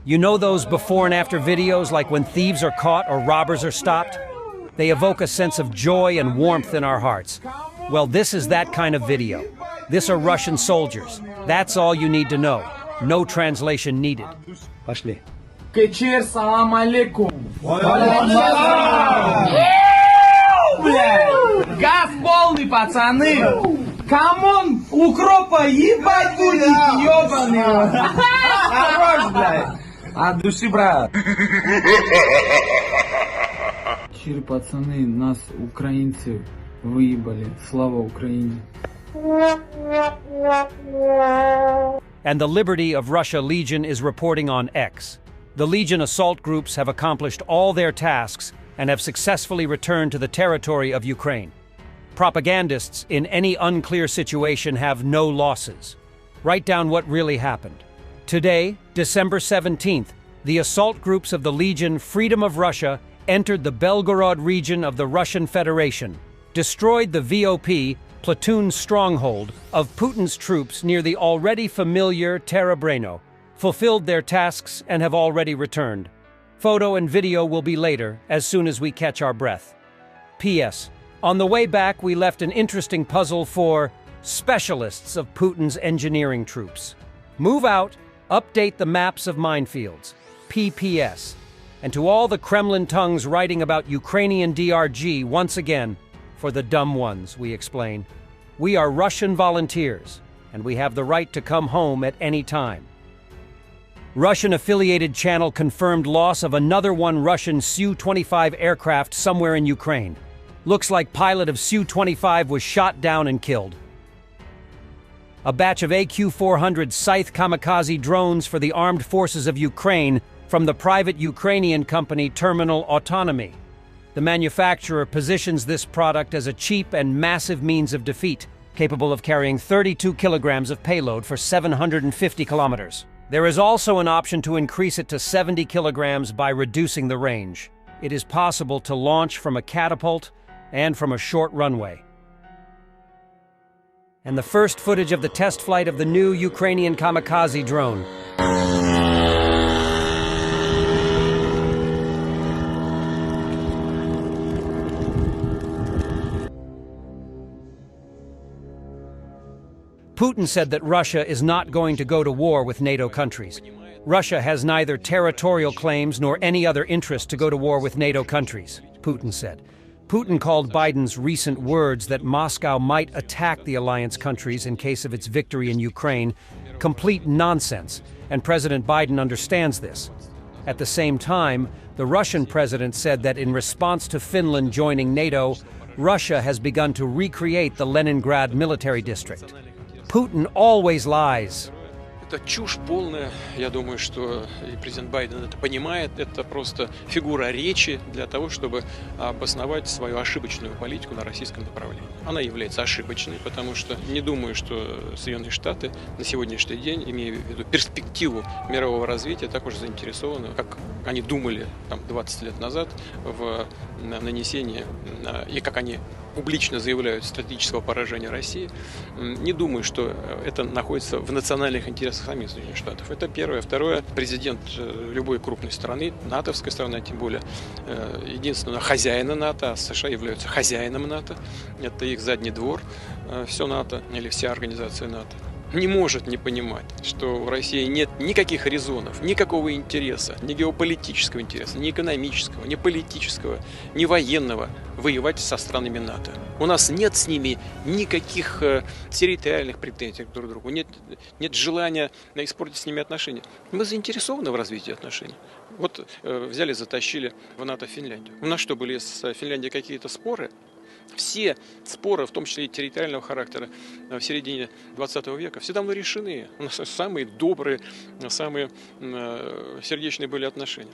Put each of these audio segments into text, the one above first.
You know those before and after videos, like when thieves are caught or robbers are stopped? They evoke a sense of joy and warmth in our hearts. Well, this is that kind of video. These are Russian soldiers. That's all you need to know. No translation needed. Пошли. Кечер, салам алейкум. Газ полный, пацаны. Камон, укропа ебать будете, ебаные. Хорош, блядь. От души, брат. Чир, пацаны, нас украинцы выебали. Слава Украине. And the Liberty of Russia Legion is reporting on X. The Legion assault groups have accomplished all their tasks and have successfully returned to the territory of Ukraine. Propagandists in any unclear situation have no losses. Write down what really happened. Today, December 17th, the assault groups of the Legion Freedom of Russia entered the Belgorod region of the Russian Federation, destroyed the VOP platoon stronghold of Putin's troops near the already familiar Terebreno, fulfilled their tasks and have already returned. Photo and video will be later, as soon as we catch our breath. P.S. On the way back, we left an interesting puzzle for specialists of Putin's engineering troops. Move out, update the maps of minefields. PPS. And to all the Kremlin tongues writing about Ukrainian DRG, once again, for the dumb ones, we explain. We are Russian volunteers, and we have the right to come home at any time. Russian-affiliated channel confirmed loss of another one Russian Su-25 aircraft somewhere in Ukraine. Looks like pilot of Su-25 was shot down and killed. A batch of AQ-400 Scythe kamikaze drones for the armed forces of Ukraine from the private Ukrainian company Terminal Autonomy. The manufacturer positions this product as a cheap and massive means of defeat, capable of carrying 32 kilograms of payload for 750 kilometers. There is also an option to increase it to 70 kilograms by reducing the range. It is possible to launch from a catapult and from a short runway. And the first footage of the test flight of the new Ukrainian kamikaze drone. Putin said that Russia is not going to go to war with NATO countries. Russia has neither territorial claims nor any other interest to go to war with NATO countries, Putin said. Putin called Biden's recent words that Moscow might attack the alliance countries in case of its victory in Ukraine complete nonsense, and President Biden understands this. At the same time, the Russian president said that in response to Finland joining NATO, Russia has begun to recreate the Leningrad military district. Putin always lies. Это чушь полная. Я думаю, что и президент Байден это понимает. Это просто фигура речи для того, чтобы обосновать свою ошибочную политику на российском направлении. Она является ошибочной, потому что не думаю, что Соединенные Штаты на сегодняшний день, имея в виду перспективу мирового развития, так уж заинтересованы, как они думали там, 20 лет назад, в нанесении, и как они публично заявляют стратегического поражения России. Не думаю, что это находится в национальных интересах самих Соединенных Штатов. Это первое. Второе, президент любой крупной страны, натовской страны, тем более единственного хозяина НАТО, а США являются хозяином НАТО, это их задний двор, все НАТО или вся организация НАТО, не может не понимать, что в России нет никаких резонов, никакого интереса, ни геополитического интереса, ни экономического, ни политического, ни военного воевать со странами НАТО. У нас нет с ними никаких территориальных претензий друг к другу, нет желания испортить с ними отношения. Мы заинтересованы в развитии отношений. Вот взяли, затащили в НАТО Финляндию. У нас что, были с Финляндией какие-то споры? Все споры, в том числе и территориального характера, в середине 20 века, все давно решены. У нас самые добрые, самые сердечные были отношения.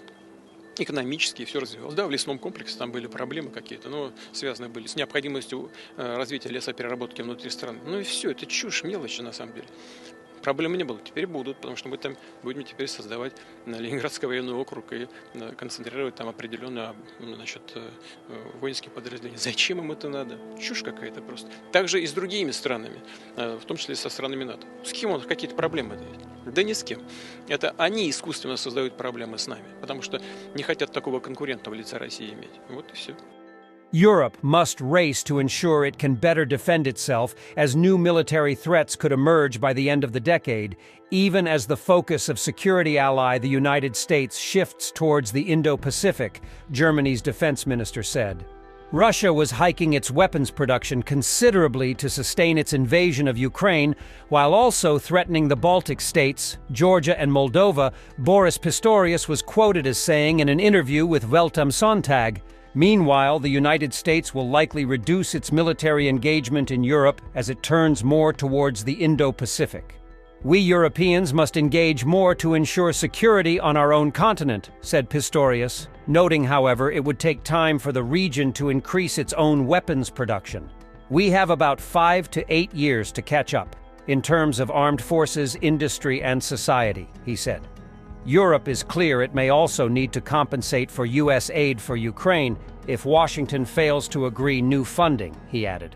Экономически все развивалось. Да, в лесном комплексе там были проблемы какие-то, но связаны были с необходимостью развития лесопереработки внутри страны. Ну и все, это чушь, мелочи на самом деле. Проблемы не было, теперь будут, потому что мы там будем теперь создавать Ленинградский военный округ и концентрировать там определенные, значит, воинские подразделения. Зачем им это надо? Чушь какая-то просто. Также и с другими странами, в том числе со странами НАТО. С кем у нас какие-то проблемы есть? Да ни с кем. Это они искусственно создают проблемы с нами, потому что не хотят такого конкурента в лице России иметь. Вот и все. Europe must race to ensure it can better defend itself, as new military threats could emerge by the end of the decade, even as the focus of security ally the United States shifts towards the Indo-Pacific, Germany's defense minister said. Russia was hiking its weapons production considerably to sustain its invasion of Ukraine, while also threatening the Baltic states, Georgia and Moldova, Boris Pistorius was quoted as saying in an interview with Welt am Sonntag. Meanwhile, the United States will likely reduce its military engagement in Europe as it turns more towards the Indo-Pacific. We Europeans must engage more to ensure security on our own continent, said Pistorius, noting, however, it would take time for the region to increase its own weapons production. We have about 5 to 8 years to catch up, in terms of armed forces, industry, and society, he said. Europe is clear it may also need to compensate for U.S. aid for Ukraine if Washington fails to agree new funding, he added.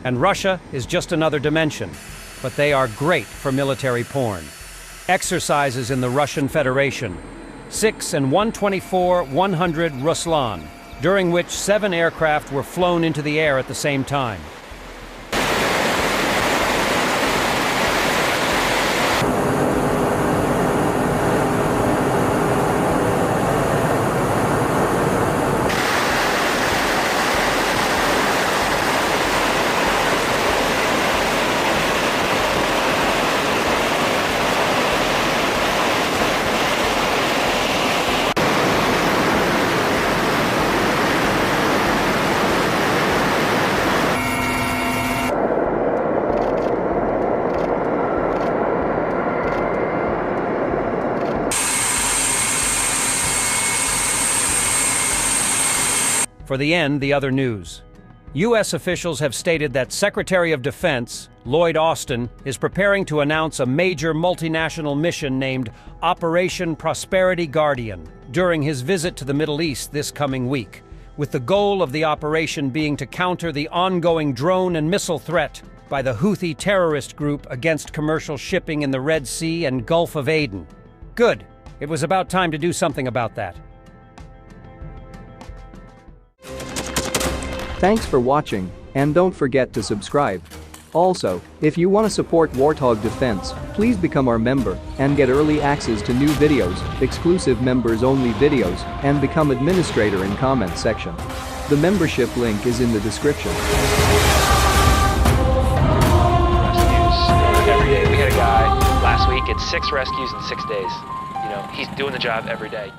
And Russia is just another dimension, but they are great for military porn. Exercises in the Russian Federation, 6 and 124-100 Ruslan, during which 7 aircraft were flown into the air at the same time. For the end, the other news. U.S. officials have stated that Secretary of Defense Lloyd Austin is preparing to announce a major multinational mission named Operation Prosperity Guardian during his visit to the Middle East this coming week, with the goal of the operation being to counter the ongoing drone and missile threat by the Houthi terrorist group against commercial shipping in the Red Sea and Gulf of Aden. Good. It was about time to do something about that. Thanks for watching, and don't forget to subscribe. Also, if you want to support Warthog Defense, please become our member and get early access to new videos, exclusive members-only videos, and become administrator in comments section. The membership link is in the description. Rescues every day. We had a guy last week, it's 6 rescues in 6 days. You know, he's doing the job every day.